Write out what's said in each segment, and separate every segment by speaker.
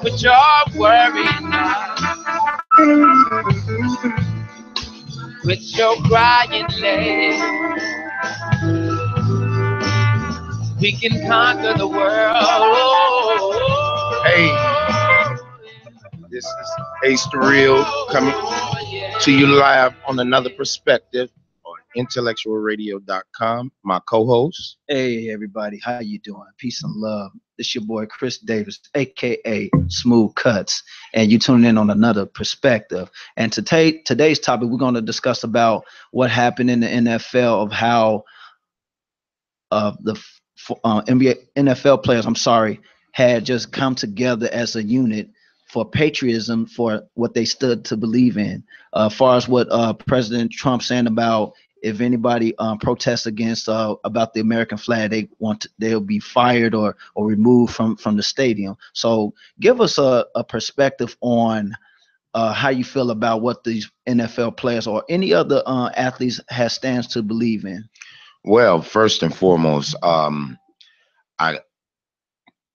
Speaker 1: Put your worries out. With your crying legs, we can conquer the world.
Speaker 2: Hey, this is Ace the Real coming to you live on Another Perspective on IntellectualRadio.com. My co-host.
Speaker 3: Hey everybody, how you doing? Peace and love. It's your boy Chris Davis, aka Smooth Cuts, and you tuning in on Another Perspective. And today's topic, we're going to discuss about what happened in the NFL, of how the NFL players, had just come together as a unit for patriotism, for what they stood to believe in. As far as what President Trump saying about if anybody protests against about the American flag, they'll be fired or removed from the stadium. So give us a perspective on how you feel about what these NFL players or any other athletes stands to believe in.
Speaker 2: Well, first and foremost, I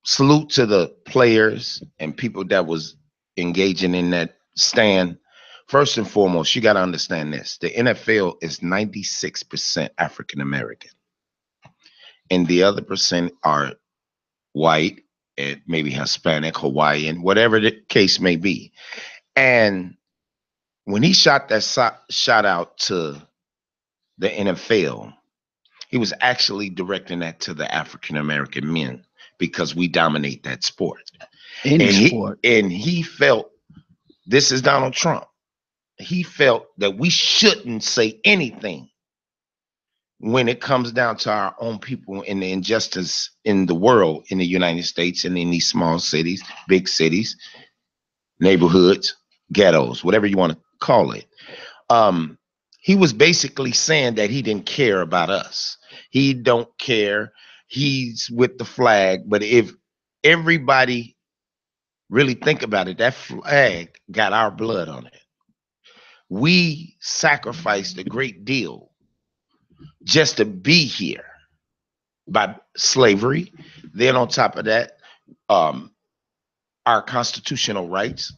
Speaker 2: salute to the players and people that was engaging in that stand. First and foremost, you got to understand this. The NFL is 96% African American, and the other percent are white and maybe Hispanic, Hawaiian, whatever the case may be. And when he shot that shot out to the NFL, he was actually directing that to the African American men because we dominate that sport.
Speaker 3: Sport.
Speaker 2: And he felt, this is Donald Trump, he felt that we shouldn't say anything when it comes down to our own people and the injustice in the world, in the United States and in these small cities, big cities, neighborhoods, ghettos, whatever you want to call it. He was basically saying that he didn't care about us. He don't care. He's with the flag. But if everybody really think about it, that flag got our blood on it. We sacrificed a great deal just to be here by slavery. Then on top of that, our constitutional rights,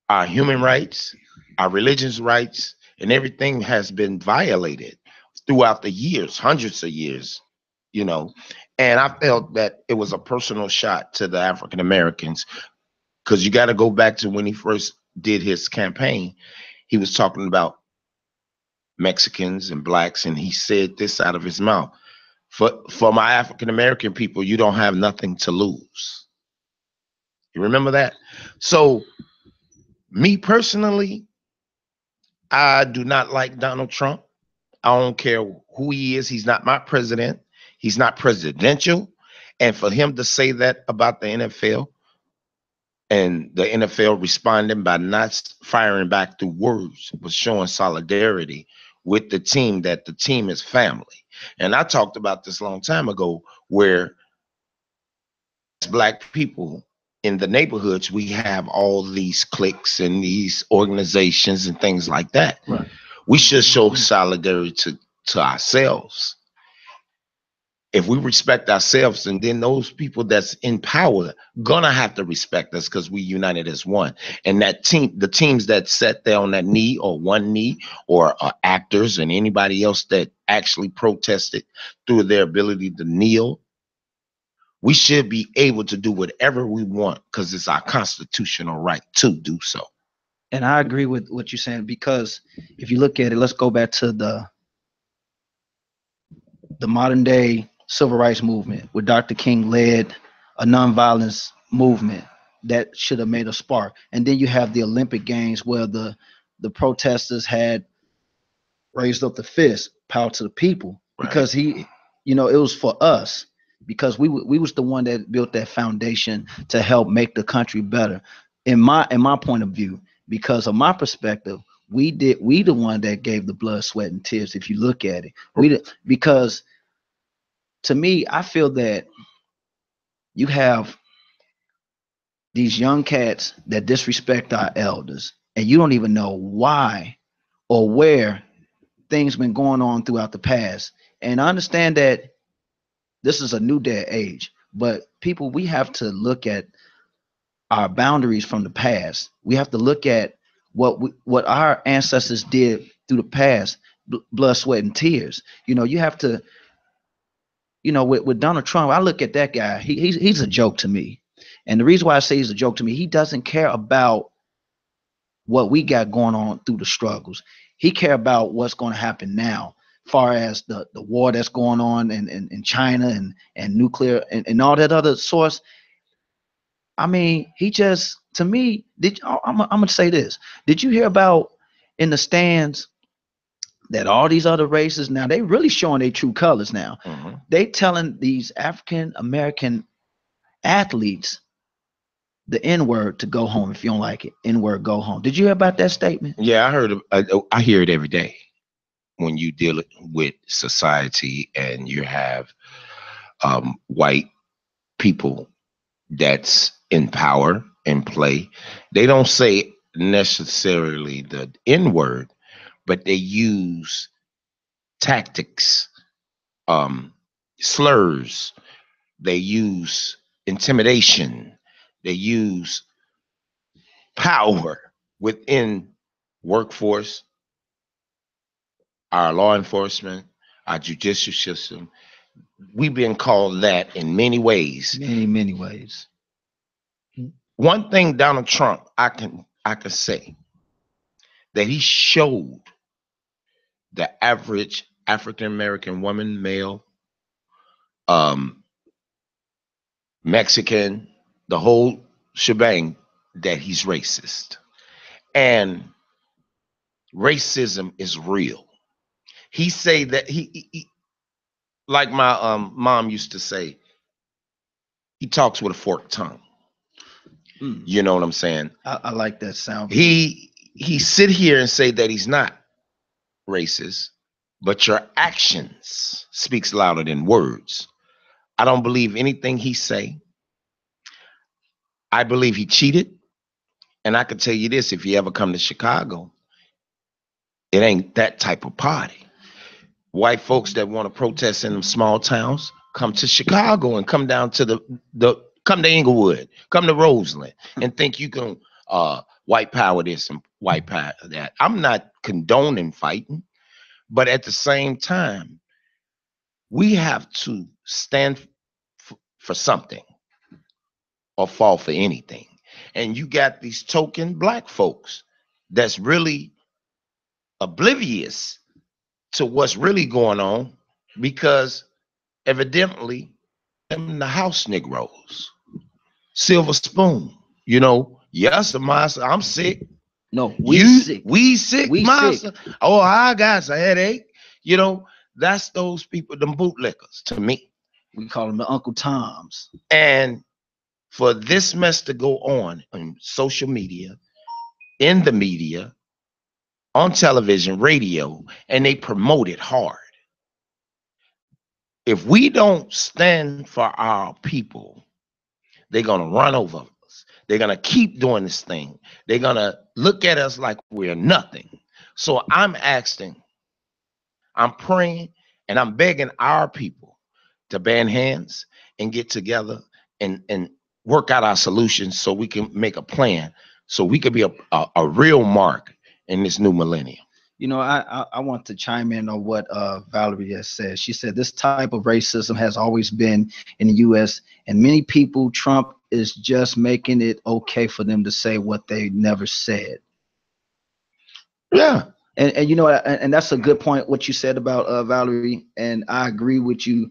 Speaker 2: our human rights, our religion's rights, and everything has been violated throughout the years, hundreds of years, And I felt that it was a personal shot to the African Americans, because you got to go back to when he first did his campaign. He was talking about Mexicans and blacks, and he said this out of his mouth: For my African American people, you don't have nothing to lose. You remember that? So, me personally, I do not like Donald Trump. I don't care who he is. He's not my president. He's not presidential. And for him to say that about the NFL, and the NFL responding by not firing back through words, but showing solidarity with the team, that the team is family. And I talked about this a long time ago, where as black people in the neighborhoods, we have all these cliques and these organizations and things like that.
Speaker 3: Right.
Speaker 2: We should show solidarity to ourselves. If we respect ourselves, and then those people that's in power gonna have to respect us, because we united as one. And that team, the teams that sat there on that knee or one knee, or actors and anybody else that actually protested through their ability to kneel, we should be able to do whatever we want, because it's our constitutional right to do so.
Speaker 3: And I agree with what you're saying, because if you look at it, let's go back to the modern day civil rights movement, where Dr. King led a nonviolence movement that should have made a spark. And then you have the Olympic Games, where the protesters had raised up the fist, power to the people, because it was for us, because we was the one that built that foundation to help make the country better. In my point of view, because of my perspective, we the one that gave the blood, sweat, and tears. If you look at it, because to me, I feel that you have these young cats that disrespect our elders, and you don't even know why or where things been going on throughout the past. And I understand that this is a new day age, but people, we have to look at our boundaries from the past. We have to look at what our ancestors did through the past, blood, sweat, and tears. You have to, with Donald Trump, I look at that guy. He's a joke to me, and the reason why I say he's a joke to me, he doesn't care about what we got going on through the struggles. He care about what's going to happen now, far as the war that's going on in China and nuclear and all that other source. I mean, he just, to me, I'm gonna say this. Did you hear about in the stands that all these other races now they really showing their true colors now?
Speaker 2: Mhm.
Speaker 3: They telling these African American athletes the N-word to go home if you don't like it. N-word, go home. Did you hear about that statement?
Speaker 2: Yeah, I heard. I hear it every day when you deal with society and you have white people that's in power and play. They don't say necessarily the N word, but they use tactics, um, slurs. They use intimidation. They use power within workforce, our law enforcement, our judicial system. We've been called that in many ways.
Speaker 3: Many ways.
Speaker 2: One thing Donald Trump, I can say that he showed the average African American woman, male, um, Mexican, the whole shebang, that he's racist. And racism is real. He say that like my mom used to say, he talks with a forked tongue. You know what I'm saying?
Speaker 3: I like that sound.
Speaker 2: He sit here and say that he's not racist, but your actions speaks louder than words. I don't believe anything he say. I believe he cheated. And I can tell you this, if you ever come to Chicago, it ain't that type of party. White folks that want to protest in them small towns, come to Chicago and come down to come to Inglewood, come to Roseland, and think you can white power this and white power that. I'm not condoning fighting, but at the same time, we have to stand for something or fall for anything. And you got these token black folks that's really oblivious to what's really going on because evidently them the house Negroes, silver spoon, yes, master, I'm sick.
Speaker 3: No,
Speaker 2: We sick,
Speaker 3: We
Speaker 2: master.
Speaker 3: sick.
Speaker 2: Oh, I got a headache. That's those people, them bootlickers to me.
Speaker 3: We call them the Uncle Toms.
Speaker 2: And for this mess to go on social media, in the media, on television, radio, and they promote it hard. If we don't stand for our people, they're gonna run over us. They're gonna keep doing this thing. They're gonna look at us like we're nothing. So I'm asking, I'm praying, and I'm begging our people to band hands and get together and work out our solutions so we can make a plan so we could be a real mark in this new millennium.
Speaker 3: I want to chime in on what Valerie has said. She said this type of racism has always been in the U.S. and many people, Trump is just making it okay for them to say what they never said.
Speaker 2: Yeah.
Speaker 3: And and that's a good point, what you said about Valerie, and I agree with you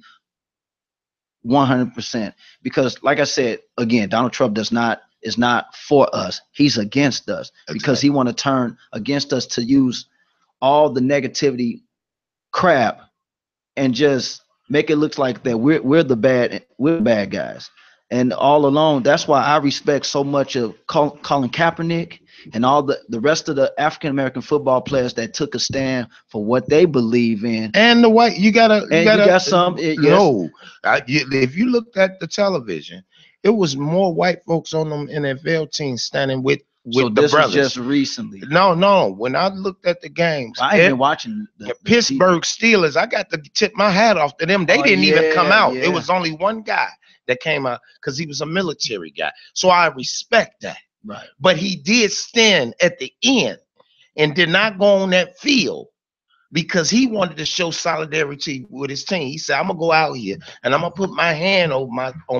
Speaker 3: 100%. Because like I said, again, Donald Trump is not for us. He's against us. Exactly. Because he want to turn against us to use all the negativity crap and just make it look like that we're the bad guys. And all along, that's why I respect so much of Colin Kaepernick and all the rest of the African American football players that took a stand for what they believe in.
Speaker 2: And the white, you got some.
Speaker 3: No,
Speaker 2: if you looked at the television, it was more white folks on them NFL teams standing with
Speaker 3: so
Speaker 2: the
Speaker 3: this
Speaker 2: brothers.
Speaker 3: Was just recently.
Speaker 2: No. When I looked at the games,
Speaker 3: I ain't been watching
Speaker 2: the Pittsburgh Steelers. I got to tip my hat off to them. They didn't even come out.
Speaker 3: Yeah.
Speaker 2: It was only one guy that came out because he was a military guy. So I respect that.
Speaker 3: Right.
Speaker 2: But he did stand at the end and did not go on that field because he wanted to show solidarity with his team. He said, I'm gonna go out here and I'm gonna put my hand on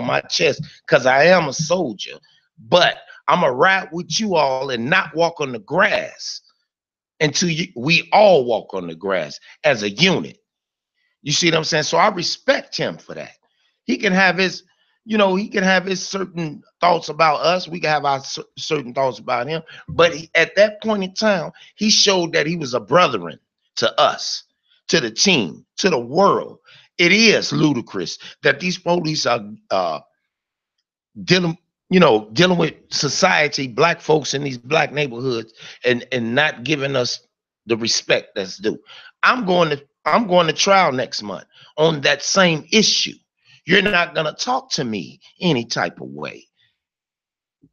Speaker 2: my chest because I am a soldier, but I'm gonna ride with you all and not walk on the grass until we all walk on the grass as a unit. You see what I'm saying? So I respect him for that. He can have his, he can have his certain thoughts about us. We can have our certain thoughts about him. But at that point in time, he showed that he was a brethren to us, to the team, to the world. It is ludicrous that these police are dealing with society, black folks in these black neighborhoods, and not giving us the respect that's due. I'm going to trial next month on that same issue. You're not going to talk to me any type of way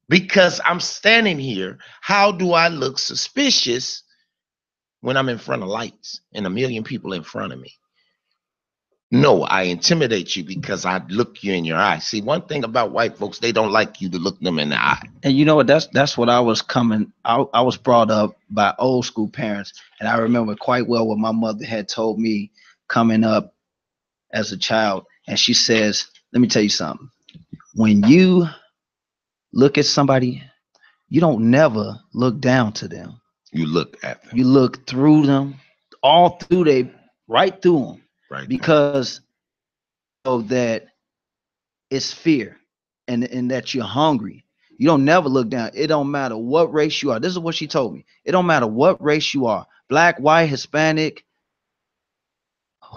Speaker 2: because I'm standing here. How do I look suspicious when I'm in front of lights and a million people in front of me? No, I intimidate you because I look you in your eye. See, one thing about white folks, they don't like you to look them in the eye.
Speaker 3: And you know what? That's what I was I was brought up by old school parents, and I remember quite well what my mother had told me coming up as a child. And she says, "Let me tell you something. When you look at somebody, you don't never look down to them.
Speaker 2: You look at them.
Speaker 3: You look through them, all through right through them,
Speaker 2: Right.
Speaker 3: Because of that, it's fear, and that you're hungry. You don't never look down. It don't matter what race you are. This is what she told me. It don't matter what race you are, black, white, Hispanic,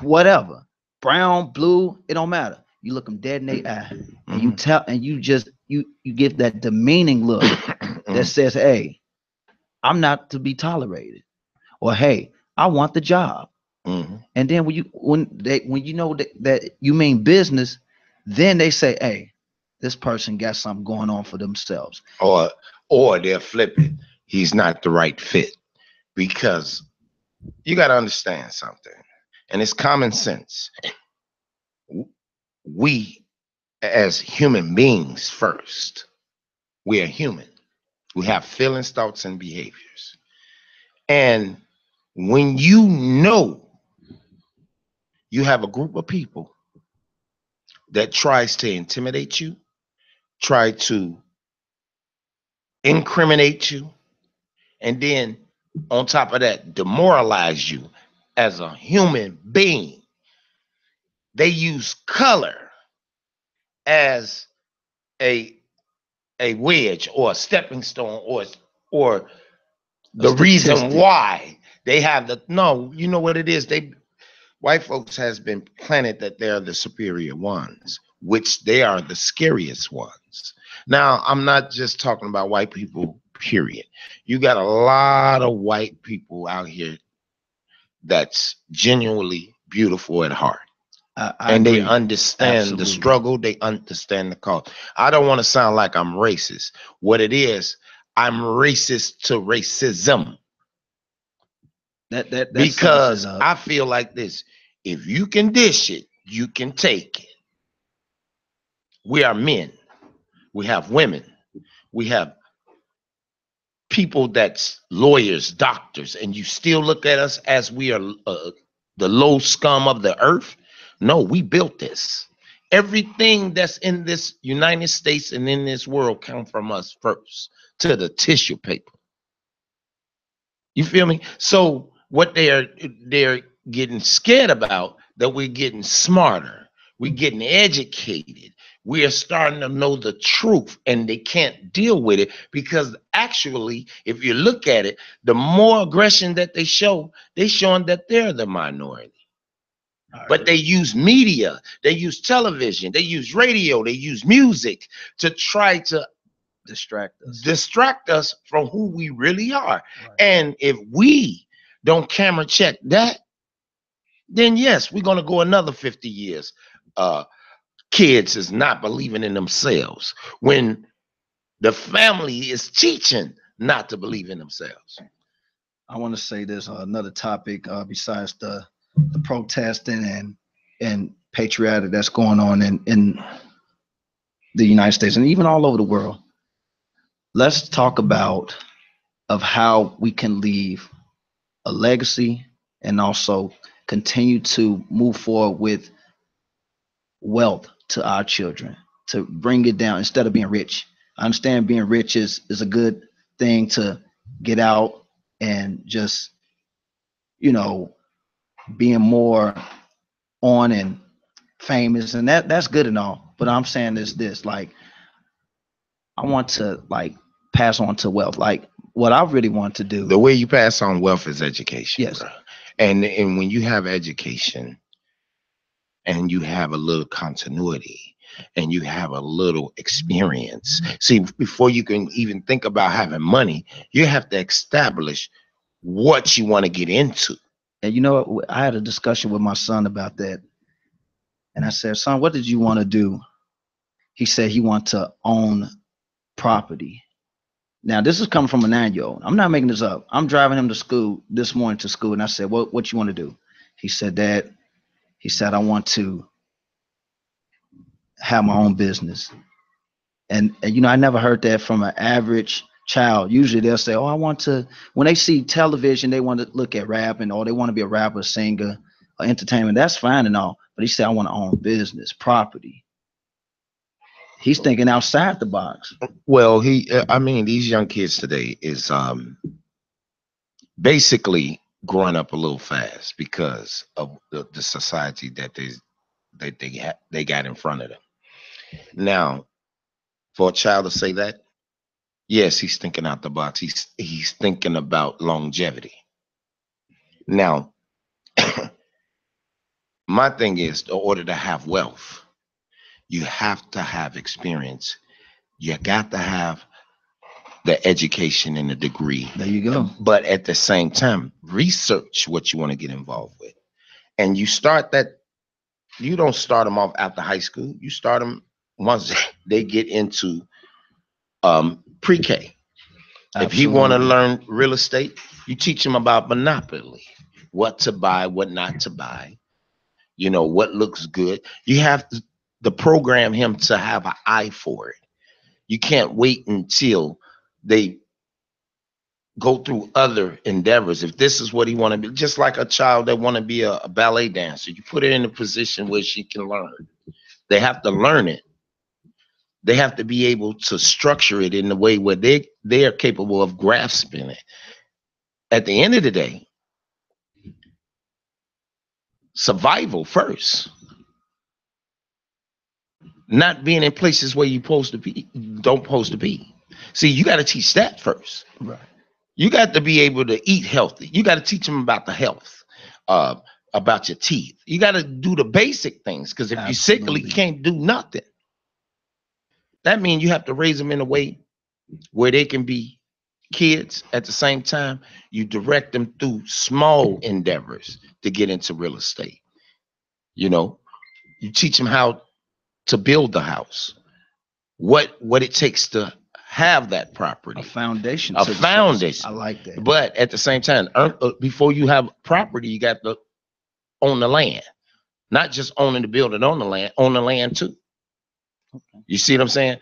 Speaker 3: whatever, brown, blue. It don't matter. You look them dead in their eye, and you tell, and you just you give that demeaning look that says, "Hey, I'm not to be tolerated," or "Hey, I want the job." And then when you know that you mean business, then they say, "Hey, this person got something going on for themselves."
Speaker 2: Or they're flipping. He's not the right fit, because you got to understand something, and it's common sense. We, as human beings, first, we are human. We have feelings, thoughts, and behaviors. And when you have a group of people that tries to intimidate you, try to incriminate you, and then on top of that, demoralize you as a human being, they use color as a wedge or a stepping stone or the reason why they have you know what it is? White folks has been planted that they're the superior ones, which they are the scariest ones. Now, I'm not just talking about white people, period. You got a lot of white people out here that's genuinely beautiful at heart. And they understand the struggle. They understand the cause. I don't want to sound like I'm racist. What it is, I'm racist to racism.
Speaker 3: That
Speaker 2: because I feel like this. If you can dish it, you can take it. We are men. We have women. We have people that's lawyers, doctors, and you still look at us as we are the low scum of the earth. No, we built this. Everything that's in this United States and in this world come from us first, to the tissue paper. You feel me? So what they're getting scared about, that we're getting smarter, we're getting educated, we are starting to know the truth, and they can't deal with it because actually, if you look at it, the more aggression that they show, they're showing that they're the minority. But they use media, they use television, they use radio, they use music to try to distract us from who we really are. Right. And if we don't camera check that, then yes, we're going to go another 50 years. Kids is not believing in themselves when the family is teaching not to believe in themselves.
Speaker 3: I want to say there's another topic besides the protesting and patriotic that's going on in the United States and even all over the world, let's talk about of how we can leave a legacy and also continue to move forward with wealth to our children, to bring it down instead of being rich. I understand being rich is a good thing to get out and just, you know, being more on and famous, and that's good and all. But I'm saying is this, like, I want to like pass on to wealth. Like what I really want to do.
Speaker 2: The way you pass on wealth is education.
Speaker 3: Yes.
Speaker 2: Bro. And when you have education and you have a little continuity and you have a little experience. See, before you can even think about having money, you have to establish what you want to get into.
Speaker 3: And you know what? I had a discussion with my son about that. And I said, son, what did you want to do? He said he wanted to own property. Now, this is coming from a 9-year-old. I'm not making this up. I'm driving him to school this morning to school. And I said, what you want to do? He said, Dad, he said, I want to have my own business. And you know, I never heard that from an average child. Usually they'll say, oh, I want to, when they see television, they want to look at rapping or they want to be a rapper, singer, or entertainment. That's fine and all. But he said, I want to own business, property. He's thinking outside the box.
Speaker 2: Well, I mean, these young kids today is basically growing up a little fast because of the society that they got in front of them. Now, for a child to say that, yes, he's thinking out the box. He's thinking about longevity. Now, my thing is, in order to have wealth, you have to have experience. You got to have the education and the degree.
Speaker 3: There you go.
Speaker 2: But at the same time, research what you want to get involved with. And you start that, you don't start them off after high school. You start them once they get into pre-K. If he want to learn real estate, you teach him about monopoly, what to buy, what not to buy, you know, what looks good. You have to program him to have an eye for it. You can't wait until they go through other endeavors. If this is what he want to be, just like a child that want to be a ballet dancer, you put her in a position where she can learn. They have to learn it. They have to be able to structure it in a way where they are capable of grasping it. At the end of the day, survival first. Not being in places where you're supposed to be, don't supposed to be. See, you got to teach that first.
Speaker 3: Right.
Speaker 2: You got to be able to eat healthy. You got to teach them about the health, about your teeth. You got to do the basic things, because if you're sickly, you can't do nothing. That means you have to raise them in a way where they can be kids. At the same time, you direct them through small endeavors to get into real estate. You know, you teach them how to build the house, what it takes to have that property,
Speaker 3: A foundation.
Speaker 2: a foundation.
Speaker 3: I like that.
Speaker 2: But at the same time, before you have property, you got to own the land, not just owning the building on the land too.
Speaker 3: Okay.
Speaker 2: You see what I'm saying?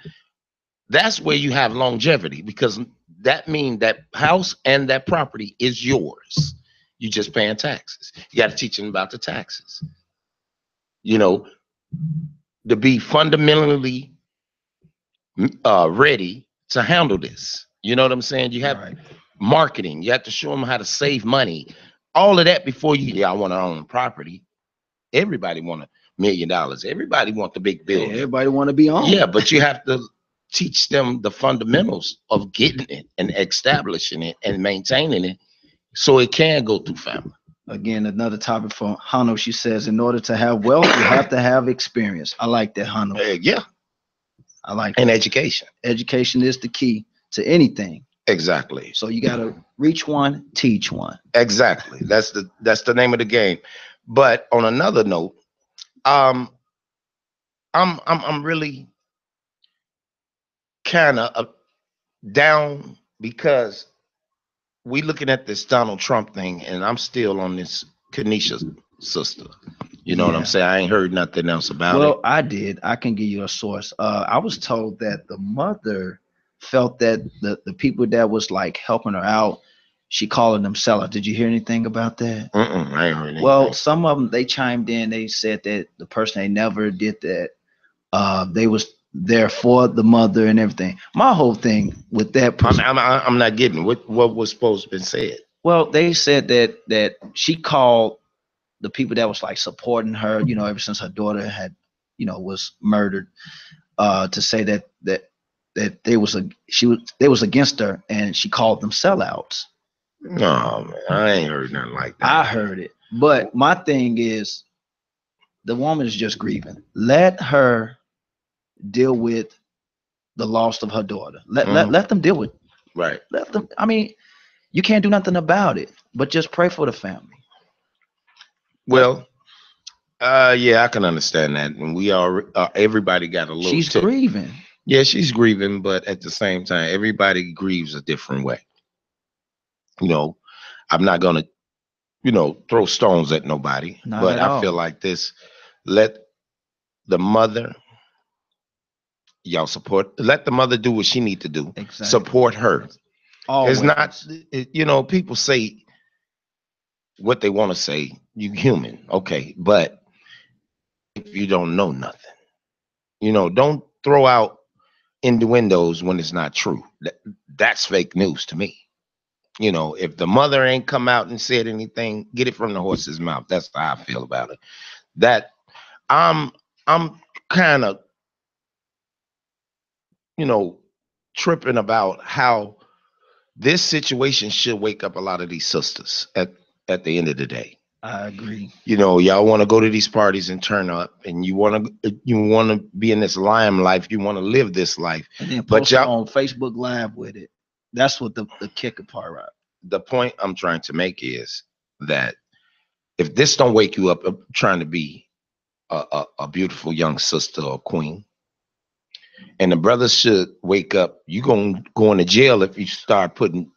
Speaker 2: That's where you have longevity, because that means that house and that property is yours. You just paying taxes. You got to teach them about the taxes. You know, to be fundamentally ready to handle this. You know what I'm saying? You have marketing. You have to show them how to save money. All of that before I want to own property. Everybody want $1 million. Everybody want the big building.
Speaker 3: Everybody want to be on.
Speaker 2: Yeah, but you have to teach them the fundamentals of getting it and establishing it and maintaining it so it can go through family.
Speaker 3: Again, another topic for Hano. She says, in order to have wealth, you have to have experience. I like that, Hano.
Speaker 2: Yeah.
Speaker 3: I like
Speaker 2: And
Speaker 3: that.
Speaker 2: education.
Speaker 3: Education is the key to anything.
Speaker 2: Exactly.
Speaker 3: So you got to reach one, teach one.
Speaker 2: Exactly. That's the name of the game. But on another note, I'm really kind of down, because we looking at this Donald Trump thing, and I'm still on this Kanisha sister. You know what I'm
Speaker 3: Yeah.
Speaker 2: saying? I ain't heard nothing else about it.
Speaker 3: Well, I did. I can give you a source. I was told that the mother felt that the people that was like helping her out, she calling them sellouts. Did you hear anything about that?
Speaker 2: I ain't heard anything.
Speaker 3: Well, some of them they chimed in. They said that the person they never did that. They was there for the mother and everything. My whole thing with that person.
Speaker 2: I'm not getting what was supposed to be said.
Speaker 3: Well, they said that she called the people that was like supporting her, ever since her daughter had, was murdered, to say that they was against her, and she called them sellouts.
Speaker 2: No, man, I ain't heard nothing like that.
Speaker 3: I heard it, but my thing is, the woman is just grieving. Let her deal with the loss of her daughter. Let them deal with it.
Speaker 2: Right.
Speaker 3: Let them. I mean, you can't do nothing about it, but just pray for the family.
Speaker 2: Well, yeah, I can understand that, and we are everybody got a little.
Speaker 3: She's grieving.
Speaker 2: Yeah, she's grieving, but at the same time, everybody grieves a different way. I'm not gonna, throw stones at nobody, but I feel like this. Let the mother, y'all support. Let the mother do what she need to do.
Speaker 3: Exactly.
Speaker 2: Support her.
Speaker 3: Always.
Speaker 2: It's not, people say what they want to say. You human, okay, but if you don't know nothing, don't throw out innuendos when it's not true. That's fake news to me. If the mother ain't come out and said anything, get it from the horse's mouth. That's how I feel about it. That I'm kind of, tripping about how this situation should wake up a lot of these sisters at the end of the day.
Speaker 3: I agree.
Speaker 2: Y'all want to go to these parties and turn up, and you want to be in this limelight. You want to live this life,
Speaker 3: and then post on Facebook Live with it. That's what the kicker part, right?
Speaker 2: The point I'm trying to make is that if this don't wake you up trying to be a beautiful young sister or queen, and the brothers should wake up, you gonna go into jail if you start putting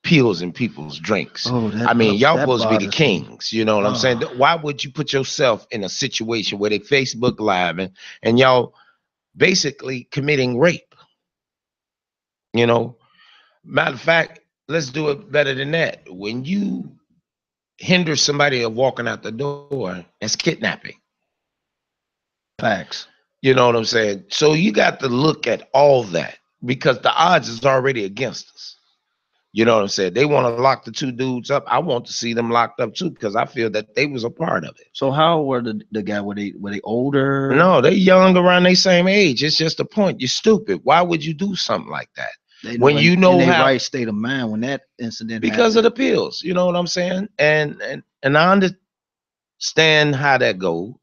Speaker 2: pills in people's drinks. Y'all supposed to be the kings. You know what I'm saying? Why would you put yourself in a situation where they Facebook Live and y'all basically committing rape? Matter of fact, let's do it better than that. When you hinder somebody of walking out the door, that's kidnapping.
Speaker 3: Facts.
Speaker 2: You know what I'm saying? So you got to look at all that, because the odds is already against us. You know what I'm saying? They want to lock the two dudes up. I want to see them locked up too, because I feel that they was a part of it.
Speaker 3: So how were the guy? Were they older?
Speaker 2: No, they young, around their same age. It's just a point. You're stupid. Why would you do something like that? When you know
Speaker 3: in
Speaker 2: how
Speaker 3: right state of mind when that incident
Speaker 2: because
Speaker 3: happened.
Speaker 2: of the pills. You know what I'm saying? And I understand how that go.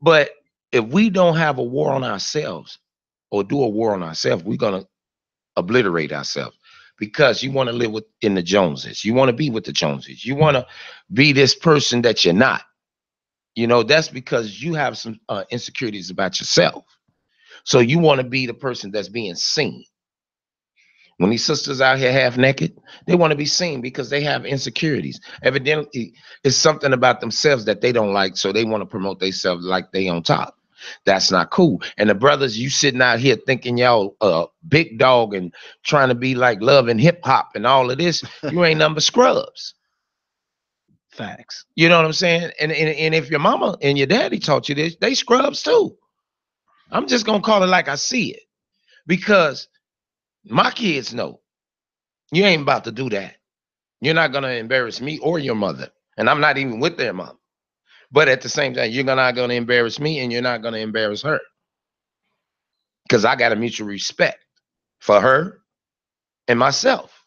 Speaker 2: But if we don't have a war on ourselves or do a war on ourselves, we're gonna obliterate ourselves, because you want to live in the Joneses. You want to be with the Joneses. You want to be this person that you're not. That's because you have some insecurities about yourself. So you want to be the person that's being seen. When these sisters out here half naked, they want to be seen because they have insecurities. Evidently, it's something about themselves that they don't like, so they want to promote themselves like they on top. That's not cool. And the brothers, you sitting out here thinking y'all big dog and trying to be like Love and Hip Hop and all of this, you ain't nothing but scrubs.
Speaker 3: Facts.
Speaker 2: You know what I'm saying? And if your mama and your daddy taught you this, they scrubs too. I'm just gonna call it like I see it, because my kids know you ain't about to do that. You're not gonna embarrass me or your mother, and I'm not even with their mom. But at the same time, you're not gonna embarrass me, and you're not gonna embarrass her, because I got a mutual respect for her and myself.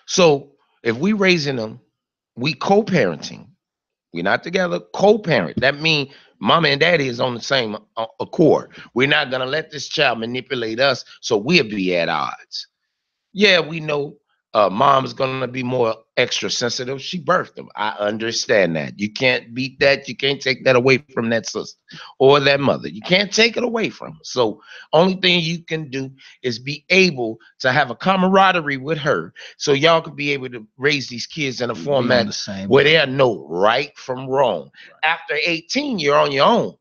Speaker 2: So if we raising them, we co-parenting. We're not together, co-parent. That means mama and daddy is on the same accord. We're not gonna let this child manipulate us, so we'll be at odds. Yeah, we know Mom's gonna be more extra sensitive. She birthed them. I understand that. You can't beat that. You can't take that away from that sister or that mother. You can't take it away from her. So only thing you can do is be able to have a camaraderie with her, so y'all could be able to raise these kids in a
Speaker 3: Be on
Speaker 2: format
Speaker 3: the same
Speaker 2: where
Speaker 3: level.
Speaker 2: they know right from wrong. After 18, you're on your own,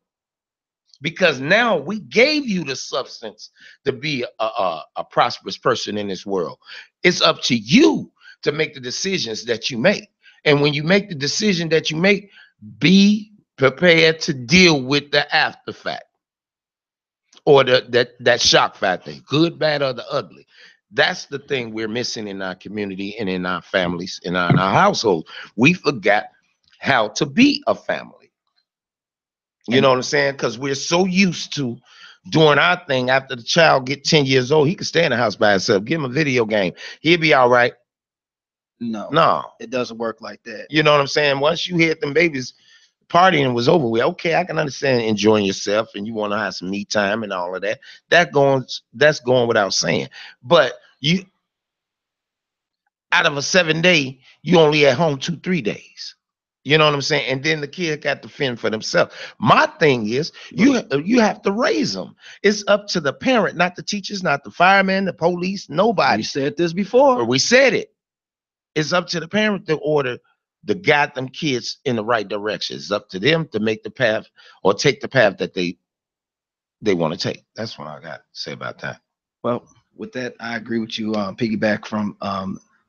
Speaker 2: because now we gave you the substance to be a prosperous person in this world. It's up to you to make the decisions that you make. And when you make the decision that you make, be prepared to deal with the after fact, or that shock factor, good, bad, or the ugly. That's the thing we're missing in our community and in our families, in our households. We forgot how to be a family. You know what I'm saying? Because we're so used to doing our thing. After the child get 10 years old, he can stay in the house by himself. Give him a video game. He'll be all right.
Speaker 3: No,
Speaker 2: No.
Speaker 3: it doesn't work like that.
Speaker 2: You know what I'm saying? Once you hit them babies, partying was over with. Okay, I can understand enjoying yourself and you want to have some me time and all of that. That's going without saying. But you, out of a 7 day, you only at home 2-3 days. You know what I'm saying? And then the kid got to fend for themselves. My thing is, you have to raise them. It's up to the parent, not the teachers, not the firemen, the police, nobody.
Speaker 3: We said this before.
Speaker 2: Or we said it. It's up to the parent to order to guide them kids in the right direction. It's up to them to make the path or take the path that they want to take. That's what I got to say about that.
Speaker 3: Well, with that, I agree with you. Piggyback from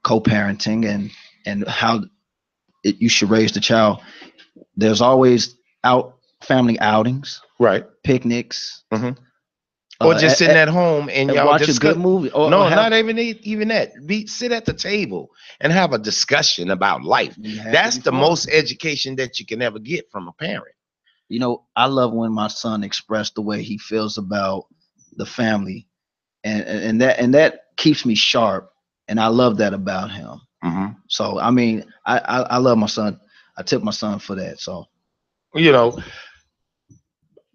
Speaker 3: co-parenting and how you should raise the child. There's always family outings,
Speaker 2: Right.
Speaker 3: picnics,
Speaker 2: or just sitting at home and y'all
Speaker 3: watch
Speaker 2: discuss
Speaker 3: a good movie.
Speaker 2: No, not even that. Sit at the table and have a discussion about life. That's the most education that you can ever get from a parent.
Speaker 3: You know, I love when my son expressed the way he feels about the family, and that keeps me sharp, and I love that about him. So I mean, I love my son. I took my son for that. So,
Speaker 2: you know,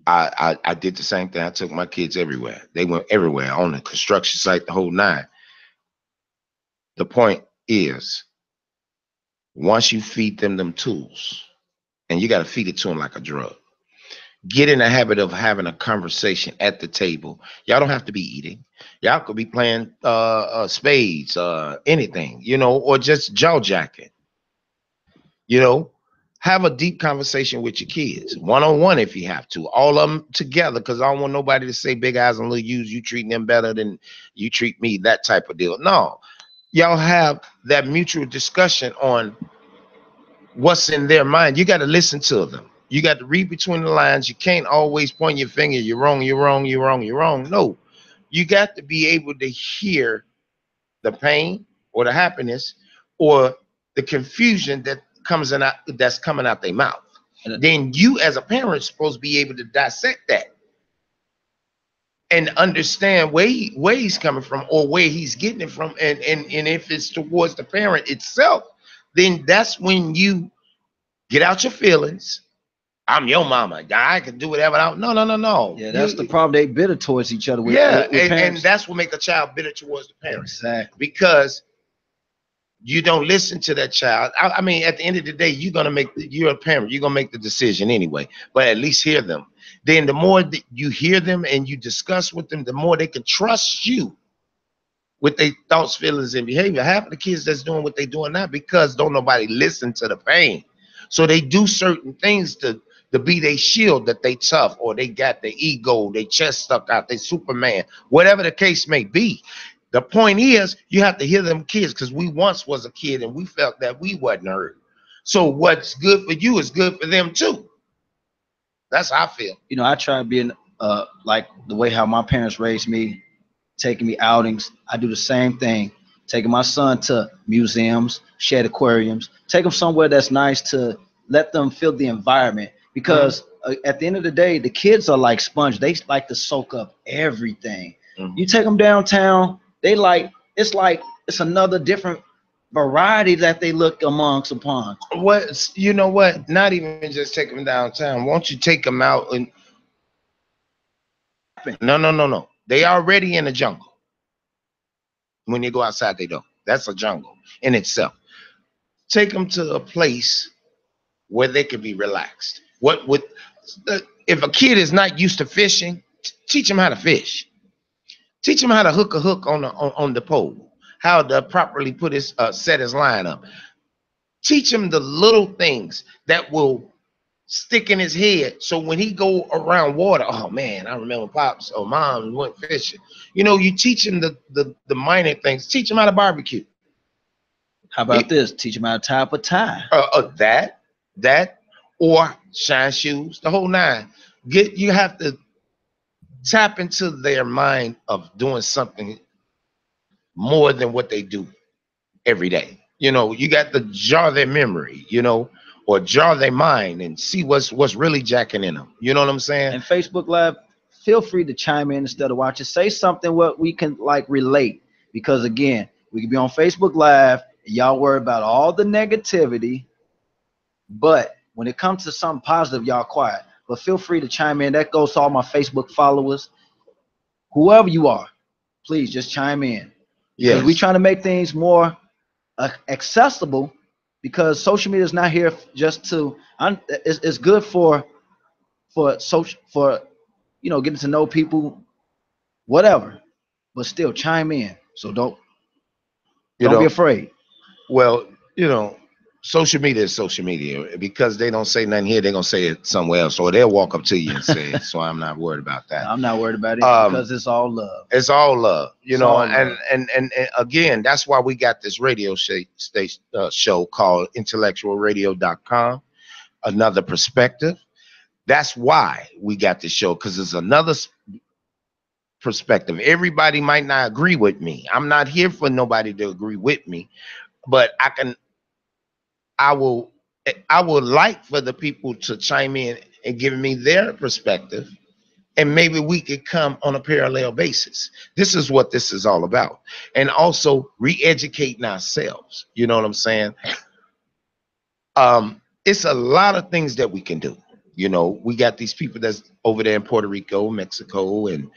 Speaker 2: I did the same thing. I took my kids everywhere. They went everywhere, on the construction site, the whole nine. The point is, once you feed them tools, and you got to feed it to them like a drug, get in the habit of having a conversation at the table. Y'all don't have to be eating. Y'all could be playing spades, anything, or just jaw jacking. Have a deep conversation with your kids, one-on-one if you have to, all of them together, because I don't want nobody to say big eyes and little U's, you treating them better than you treat me, that type of deal. No, y'all have that mutual discussion on what's in their mind. You got to listen to them. You got to read between the lines. You can't always point your finger, you're wrong, you're wrong, you're wrong, you're wrong. No, you got to be able to hear the pain or the happiness or the confusion that's coming out their mouth. Then you as a parent are supposed to be able to dissect that and understand where he's coming from or where he's getting it from. And if it's towards the parent itself, then that's when you get out your feelings. I'm your mama. I can do whatever. No.
Speaker 3: Yeah, that's the problem. They bitter towards each other. With
Speaker 2: and that's what make a child bitter towards the parent.
Speaker 3: Exactly.
Speaker 2: Because you don't listen to that child. I mean, at the end of the day, you're a parent. You're gonna make the decision anyway. But at least hear them. Then the more that you hear them and you discuss with them, the more they can trust you with their thoughts, feelings, and behavior. Half of the kids that's doing what they're doing now because don't nobody listen to the pain. So they do certain things to be their shield, that they tough, or they got their ego, their chest stuck out, they Superman, whatever the case may be. The point is, you have to hear them kids, because we once was a kid and we felt that we wasn't heard. So what's good for you is good for them too. That's how I feel.
Speaker 3: I try being like the way how my parents raised me, taking me outings. I do the same thing, taking my son to museums, shed aquariums, take them somewhere that's nice to let them feel the environment. Because at the end of the day, the kids are like sponge. They like to soak up everything. You take them downtown, it's another different variety that they look amongst upon.
Speaker 2: You know what? Not even just take them downtown. Won't you take them out and no. They already in the jungle. When they go outside, they don't. That's a jungle in itself. Take them to a place where they can be relaxed. What would if a kid is not used to fishing, teach him how to fish. Teach him how to hook a hook on the pole, how to properly put his set his line up. Teach him the little things that will stick in his head. So when he go around water, oh man, I remember pops or mom went fishing. You know, you teach him the minor things. Teach him how to barbecue.
Speaker 3: How about this? Teach them how to tie up a tie.
Speaker 2: That, or shine shoes, the whole nine. You have to tap into their mind of doing something more than what they do every day. You know, you got to jar their memory, you know, or jar their mind and see what's really jacking in them. You know what I'm saying?
Speaker 3: And Facebook Live, feel free to chime in instead of watching. Say something what we can like relate, because again, we can be on Facebook Live and y'all worry about all the negativity, but when it comes to something positive, y'all quiet. But feel free to chime in. That goes to all my Facebook followers, whoever you are. Please just chime in.
Speaker 2: Yeah,
Speaker 3: because we're trying to make things more accessible, because social media is not here just to it's good for social, for getting to know people, whatever, but still chime in. So don't be afraid.
Speaker 2: Well, social media is social media. Because they don't say nothing here, they're gonna say it somewhere else, or they'll walk up to you and say it. So I'm not worried about that.
Speaker 3: I'm not worried about it, because it's all love.
Speaker 2: It's all love,
Speaker 3: love.
Speaker 2: And again, that's why we got this radio show called IntellectualRadio.com, another perspective. That's why we got this show, because it's another perspective. Everybody might not agree with me. I'm not here for nobody to agree with me, but I would like for the people to chime in and give me their perspective, and maybe we could come on a parallel basis. This is what this is all about. And also re-educating ourselves. You know what I'm saying? It's a lot of things that we can do. We got these people that's over there in Puerto Rico, Mexico, and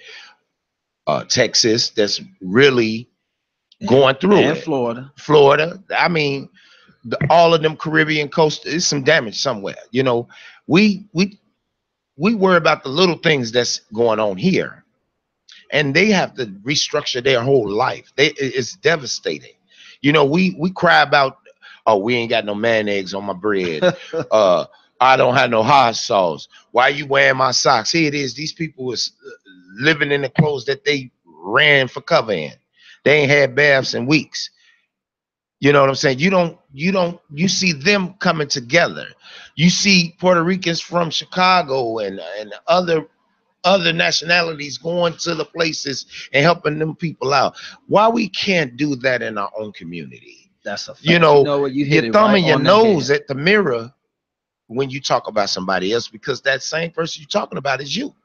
Speaker 2: Texas that's really going through
Speaker 3: and
Speaker 2: it.
Speaker 3: Florida.
Speaker 2: I mean, all of them Caribbean coast is some damage somewhere. We worry about the little things that's going on here, and they have to restructure their whole life. It's devastating. We cry about, oh, we ain't got no mayonnaise on my bread. I don't have no hot sauce. Why you wearing my socks? Here it is. These people is living in the clothes that they ran for cover in. They ain't had baths in weeks. You know what I'm saying? You see them coming together. You see Puerto Ricans from Chicago and other nationalities going to the places and helping them people out. Why we can't do that in our own community?
Speaker 3: That's a fact.
Speaker 2: You're thumbing your nose at the mirror when you talk about somebody else, because that same person you're talking about is you.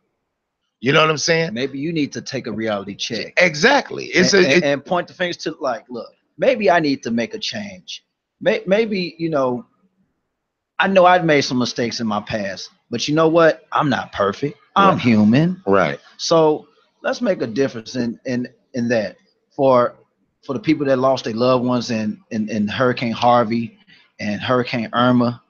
Speaker 2: You know what I'm saying?
Speaker 3: Maybe you need to take a reality check.
Speaker 2: Exactly.
Speaker 3: And point the fingers to, like, look, maybe I need to make a change. Maybe, I know I've made some mistakes in my past, but you know what? I'm not perfect. I'm human.
Speaker 2: Right.
Speaker 3: So let's make a difference in that for the people that lost their loved ones in Hurricane Harvey and Hurricane Irma.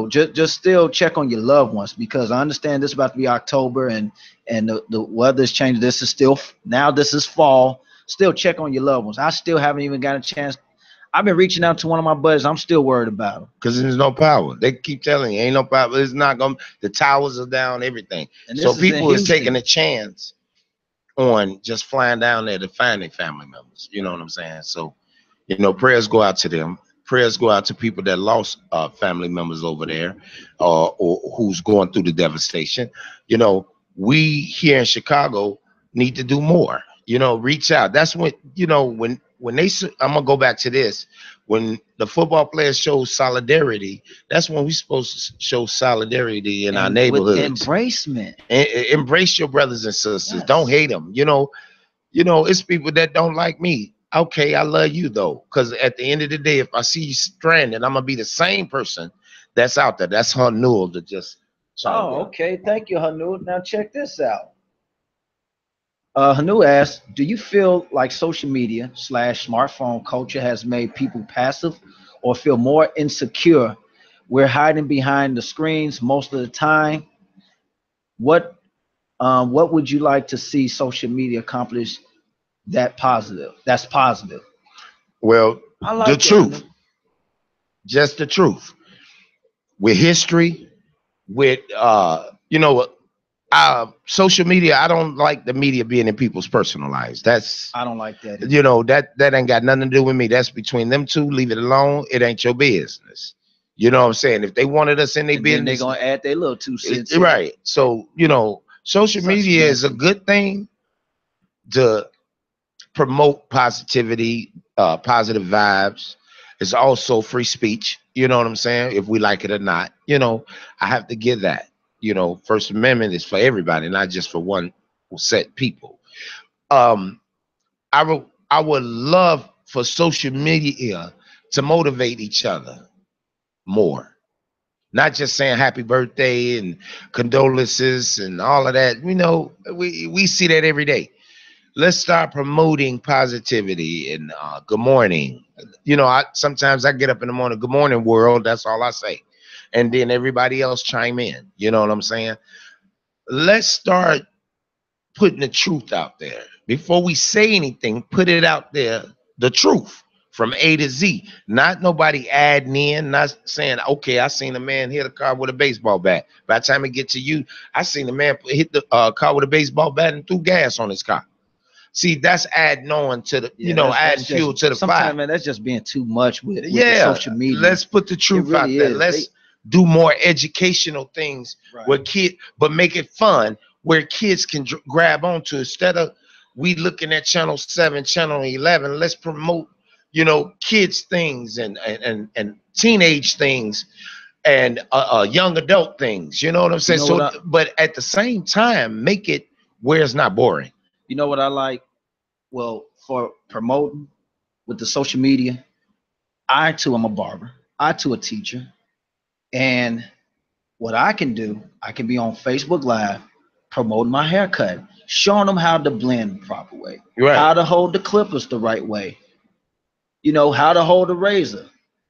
Speaker 3: Just still check on your loved ones, because I understand this is about to be October and the weather's changing. This is fall. Still check on your loved ones. I still haven't even got a chance. I've been reaching out to one of my buddies. I'm still worried about him.
Speaker 2: Because there's no power. They keep telling you ain't no power. It's not going. The towers are down, everything. So people is taking a chance on just flying down there to find their family members. You know what I'm saying? So, prayers go out to them. Prayers go out to people that lost family members over there, or who's going through the devastation. We here in Chicago need to do more. Reach out. That's when when they. I'm gonna go back to this. When the football players show solidarity, that's when we're supposed to show solidarity in our neighborhoods.
Speaker 3: Embracement.
Speaker 2: Embrace your brothers and sisters. Yes. Don't hate them. It's people that don't like me. Okay, I love you though, because at the end of the day, if I see you stranded, I'm gonna be the same person that's out there. That's Hanul to just.
Speaker 3: Okay. Thank you, Hanul. Now check this out. Hanu asks, do you feel like social media slash smartphone culture has made people passive or feel more insecure? We're hiding behind the screens most of the time. What what would you like to see social media accomplish that positive? That's positive.
Speaker 2: Well,
Speaker 3: I
Speaker 2: the
Speaker 3: like that, Hanu.
Speaker 2: truth, just the truth. With history, with social media, I don't like the media being in people's personal lives. That's
Speaker 3: I don't like that either.
Speaker 2: that ain't got nothing to do with me. That's between them two. Leave it alone. It ain't your business. You know what I'm saying? If they wanted us in their
Speaker 3: And then they're
Speaker 2: business,
Speaker 3: gonna add their little 2 cents in.
Speaker 2: right. So, social
Speaker 3: Such
Speaker 2: media is a
Speaker 3: messy.
Speaker 2: good thing to promote positivity, positive vibes. It's also free speech. You know what I'm saying? If we like it or not, I have to give that. First Amendment is for everybody, not just for one set people. Um, I would love for social media to motivate each other more. Not just saying happy birthday and condolences and all of that. We see that every day. Let's start promoting positivity and good morning. Sometimes I get up in the morning, good morning world. That's all I say, and then everybody else chime in. You know what I'm saying? Let's start putting the truth out there before we say anything. Put it out there, the truth from A to Z. Not nobody adding in, not saying, okay, I seen a man hit a car with a baseball bat. By the time it get to you, I seen a man hit the car with a baseball bat and threw gas on his car. See, that's adding on to the,
Speaker 3: Yeah,
Speaker 2: adding
Speaker 3: that's just
Speaker 2: fuel to the fire.
Speaker 3: sometimes, man. That's just being too much with the
Speaker 2: Yeah,
Speaker 3: social media.
Speaker 2: let's put the
Speaker 3: It
Speaker 2: truth out
Speaker 3: really
Speaker 2: there.
Speaker 3: is.
Speaker 2: Let's do more educational things
Speaker 3: Right.
Speaker 2: where but make it fun where kids can grab onto. Instead of we looking at channel 7, channel 11, let's promote, kids things and teenage things and young adult things. You know what I'm
Speaker 3: You
Speaker 2: saying?
Speaker 3: know what
Speaker 2: So,
Speaker 3: I
Speaker 2: but at the same time, make it where it's not boring.
Speaker 3: you know what I like? Well, for promoting with the social media, I too am a barber. I too a teacher. And what I can do, I can be on Facebook Live promoting my haircut, showing them how to blend the proper way,
Speaker 2: Right.
Speaker 3: how to hold the clippers the right way, how to hold a razor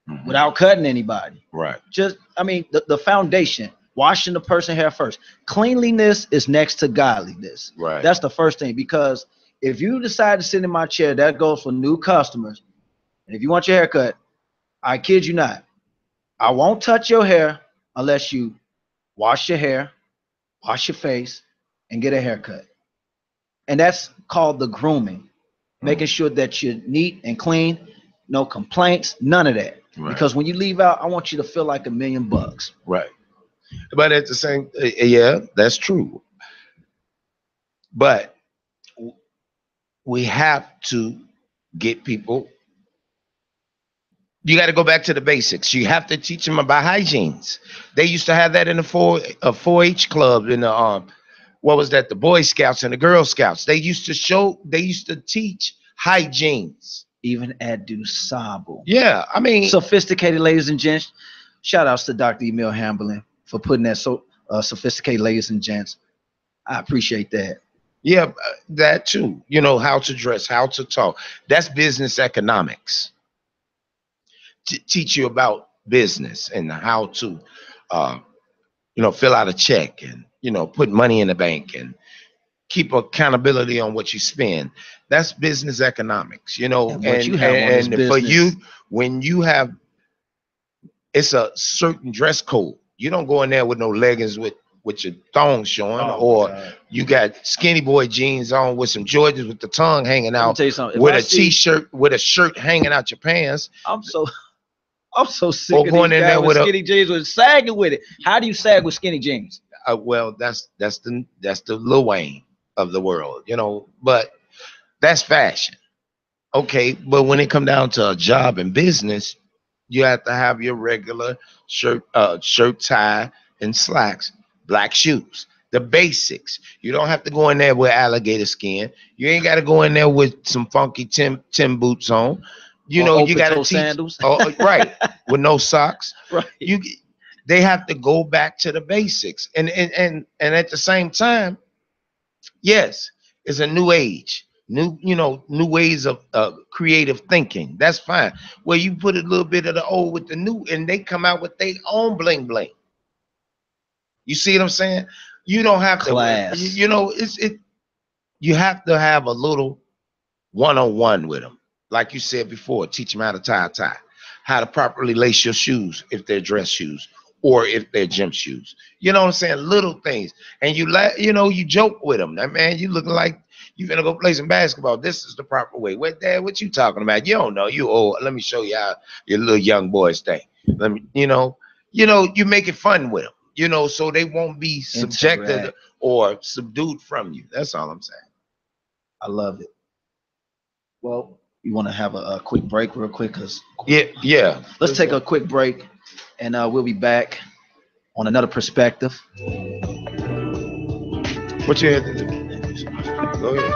Speaker 2: Mhm.
Speaker 3: without cutting anybody.
Speaker 2: Right.
Speaker 3: Just, I mean, the foundation, washing the person hair first. Cleanliness is next to godliness.
Speaker 2: Right.
Speaker 3: That's the first thing, because if you decide to sit in my chair, that goes for new customers. And if you want your hair cut, I kid you not, I won't touch your hair unless you wash your hair, wash your face, and get a haircut. And that's called the grooming, making
Speaker 2: Mhm.
Speaker 3: sure that you're neat and clean, no complaints, none of that.
Speaker 2: Right.
Speaker 3: Because when you leave out, I want you to feel like $1,000,000.
Speaker 2: Right. But at the same, yeah, that's true. But we have to get people. You got to go back to the basics. You have to teach them about hygienes. They used to have that in the 4-H club in the what was that? The Boy Scouts and the Girl Scouts. They used to show. They used to teach hygienes.
Speaker 3: Even at Dusable.
Speaker 2: Yeah, I mean,
Speaker 3: Sophisticated ladies and gents. Shout outs to Dr. Emil Hamblin for putting that sophisticated ladies and gents. I appreciate that.
Speaker 2: yeah, that too. How to dress, how to talk. That's business economics. Teach you about business and how to, uh, fill out a check and put money in the bank and keep accountability on what you spend. That's business economics.
Speaker 3: And what
Speaker 2: And
Speaker 3: you have on this
Speaker 2: for you,
Speaker 3: business,
Speaker 2: when you have, it's a certain dress code. You don't go in there with no leggings with your thong showing,
Speaker 3: oh my
Speaker 2: or
Speaker 3: God.
Speaker 2: you got skinny boy jeans on with some Jordans with the tongue hanging
Speaker 3: Let me
Speaker 2: out,
Speaker 3: tell you something. If
Speaker 2: with
Speaker 3: I
Speaker 2: a
Speaker 3: see,
Speaker 2: t-shirt with a shirt hanging out your pants,
Speaker 3: I'm so I'm so sick
Speaker 2: or
Speaker 3: of these
Speaker 2: going in
Speaker 3: guys
Speaker 2: there
Speaker 3: with
Speaker 2: with a
Speaker 3: skinny jeans with sagging with it. How do you sag with skinny jeans?
Speaker 2: well, that's the Lil Wayne of the world, but that's fashion. Okay, but when it come down to a job and business, you have to have your regular shirt, tie, and slacks, black shoes, the basics. You don't have to go in there with alligator skin. You ain't got to go in there with some funky Tim boots on.
Speaker 3: Or
Speaker 2: You
Speaker 3: open
Speaker 2: got to
Speaker 3: toe
Speaker 2: teach.
Speaker 3: sandals?
Speaker 2: Oh, right, with no socks.
Speaker 3: Right.
Speaker 2: You, they have to go back to the basics, and at the same time, yes, It's a new age, new ways of creative thinking. That's fine. Well, you put a little bit of the old with the new, and they come out with their own bling bling. You see what I'm saying? You don't have to,
Speaker 3: Class.
Speaker 2: you have to have a little one-on-one with them. Like you said before, teach them how to tie a tie, how to properly lace your shoes if they're dress shoes or if they're gym shoes. You know what I'm saying? Little things. And you joke with them. That man, you looking like you finna go play some basketball. This is the proper way. What, Dad, what you talking about? You don't know. You old. Let me show you how your little young boys think. Let me, you make it fun with them, so they won't be subjected
Speaker 3: Interact.
Speaker 2: or subdued from you. That's all I'm saying.
Speaker 3: I love it. Well, you want to have a quick break real quick?
Speaker 2: Yeah.
Speaker 3: Let's take a quick break, and we'll be back on another perspective.
Speaker 2: What you had to do? Go ahead.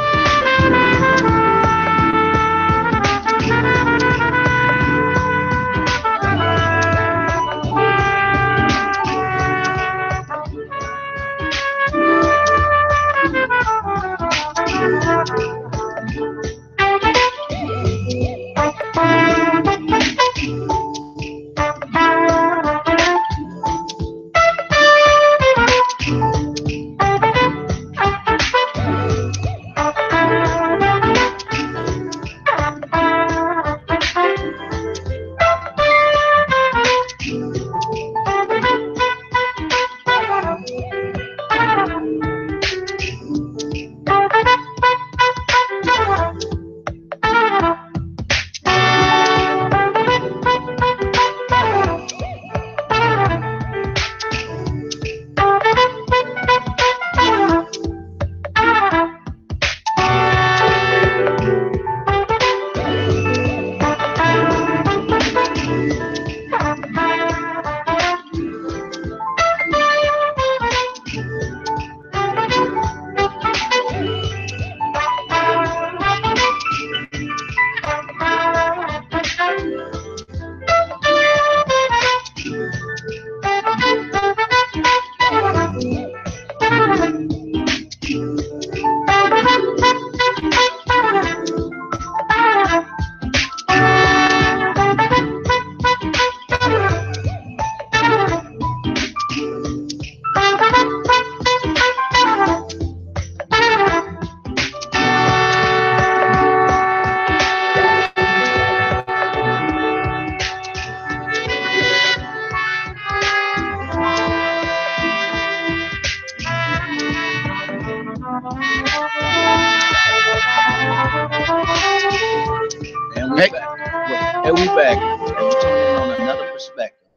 Speaker 3: And we back. And we're talking on another perspective.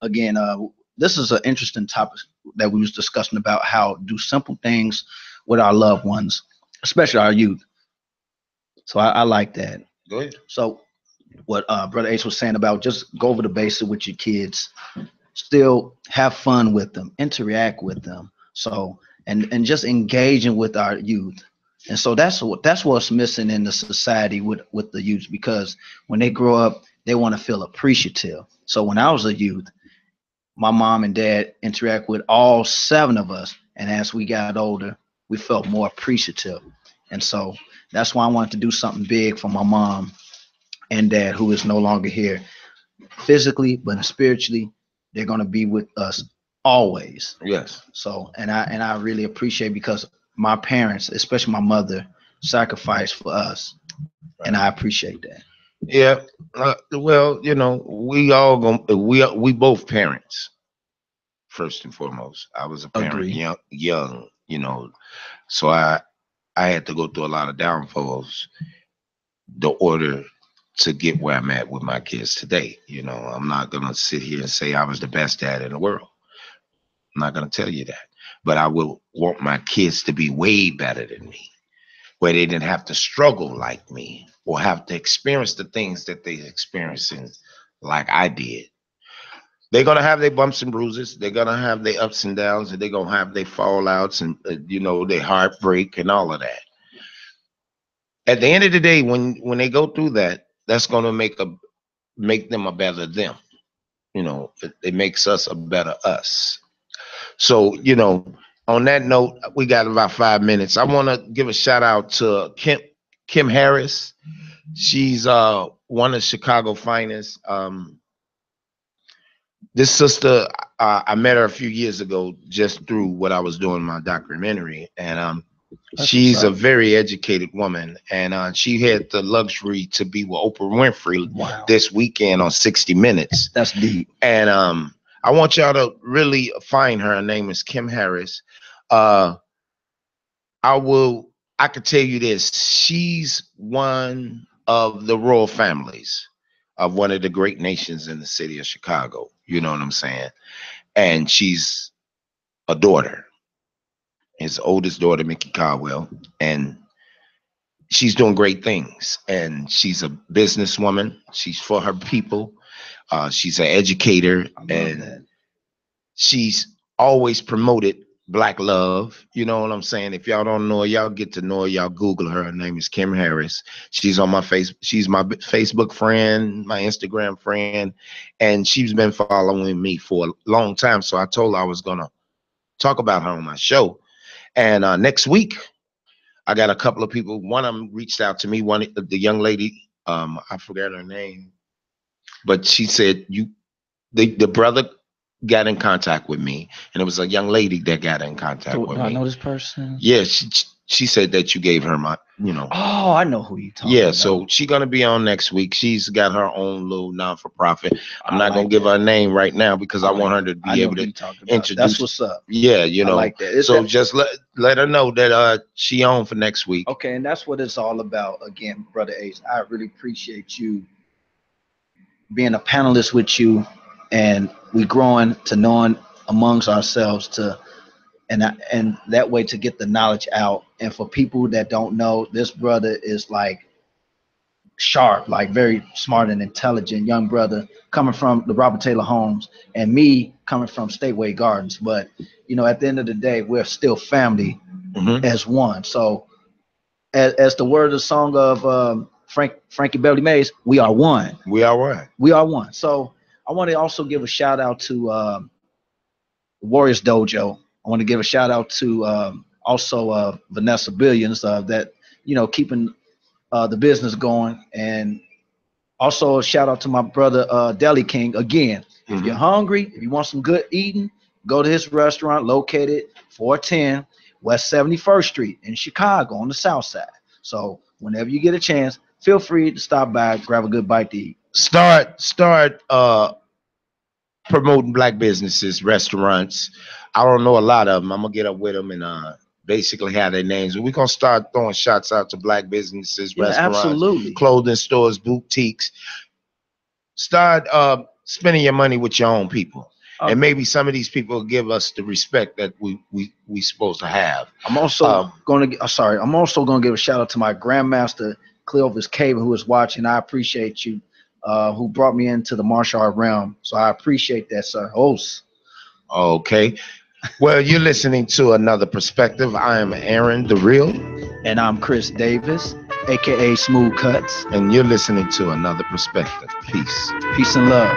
Speaker 3: Again, this is an interesting topic that we was discussing about how do simple things with our loved ones, especially our youth. So I like that.
Speaker 2: Go ahead.
Speaker 3: So what Brother Ace was saying about just go over the basics with your kids, still have fun with them, interact with them. So and just engaging with our youth. And so that's what's missing in the society with the youth, because when they grow up, they want to feel appreciative. So when I was a youth, my mom and dad interact with all 7 of us. And as we got older, we felt more appreciative. And so that's why I wanted to do something big for my mom and dad, who is no longer here physically, but spiritually, they're going to be with us always.
Speaker 2: Yes.
Speaker 3: So, and I really appreciate, because my parents, especially my mother, sacrificed for us. Right. And I appreciate that.
Speaker 2: Yeah. Well, we both parents. First and foremost, I was a parent. Agree. young, so I had to go through a lot of downfalls in order to get where I'm at with my kids today. I'm not gonna sit here and say I was the best dad in the world. I'm not gonna tell you that, but I will want my kids to be way better than me, where they didn't have to struggle like me or have to experience the things that they experiencing like I did. They're going to have their bumps and bruises. They're going to have their ups and downs, and they're going to have their fallouts and, their heartbreak and all of that. At the end of the day, when they go through that, that's going to make them a better them. It makes us a better us. So, On that note, we got about 5 minutes. I want to give a shout out to Kim Harris. She's one of Chicago's finest. This sister, I met her a few years ago just through what I was doing my documentary, and she's a very educated woman, and she had the luxury to be with Oprah Winfrey this weekend on 60 Minutes.
Speaker 3: That's deep.
Speaker 2: And I want y'all to really find her. Her name is Kim Harris. I could tell you this. She's one of the royal families of one of the great nations in the city of Chicago. You know what I'm saying? And she's a daughter. His oldest daughter, Mickey Caldwell, and she's doing great things. And she's a businesswoman. She's for her people. She's an educator, and she's always promoted Black love. You know what I'm saying? If y'all don't know her, y'all get to know her. Y'all Google her. Her name is Kim Harris. She's on my She's my Facebook friend, my Instagram friend, and she's been following me for a long time. So I told her I was gonna talk about her on my show. And next week, I got a couple of people. One of them reached out to me. The young lady, I forgot her name, but she said the brother got in contact with me, and it was a young lady that got in contact with me.
Speaker 3: I know this person?
Speaker 2: Yeah, she said that you gave her my,
Speaker 3: Oh, I know who you talking about.
Speaker 2: So she's gonna be on next week. She's got her own little non-for-profit. I'm not gonna give her a name right now because I want her to be able to introduce.
Speaker 3: That's what's up.
Speaker 2: Yeah,
Speaker 3: I like that.
Speaker 2: So just let her know that she on for next week.
Speaker 3: Okay, and that's what it's all about. Again, Brother Ace, I really appreciate you being a panelist with you, and we growing to knowing amongst ourselves and that way to get the knowledge out. And for people that don't know, this brother is like sharp, like very smart and intelligent young brother coming from the Robert Taylor Homes, and me coming from Stateway Gardens. But at the end of the day, we're still family as one. So as the word of the song of Frankie Beverly Mays, we are one.
Speaker 2: We are one.
Speaker 3: We are one. So I want to also give a shout out to Warriors Dojo. I want to give a shout out to also Vanessa Billions that keeping the business going, and also a shout out to my brother Deli King. Again, if you're hungry, if you want some good eating, go to his restaurant located 410 West 71st Street in Chicago on the South Side. So whenever you get a chance, feel free to stop by, grab a good bite to eat.
Speaker 2: Start promoting Black businesses, restaurants. I don't know a lot of them. I'm gonna get up with them and basically have their names. We're gonna start throwing shots out to Black businesses, restaurants,
Speaker 3: absolutely,
Speaker 2: clothing stores, boutiques. Start spending your money with your own people. And maybe some of these people give us the respect that we supposed to have.
Speaker 3: I'm also gonna give a shout out to my grandmaster Cleovis Caven, who is watching. I appreciate you, who brought me into the martial art realm. So I appreciate that, sir.
Speaker 2: Okay. Well, you're listening to Another Perspective. I am Aaron the Real.
Speaker 3: And I'm Chris Davis, aka Smooth Cuts.
Speaker 2: And you're listening to Another Perspective. Peace.
Speaker 3: Peace and love.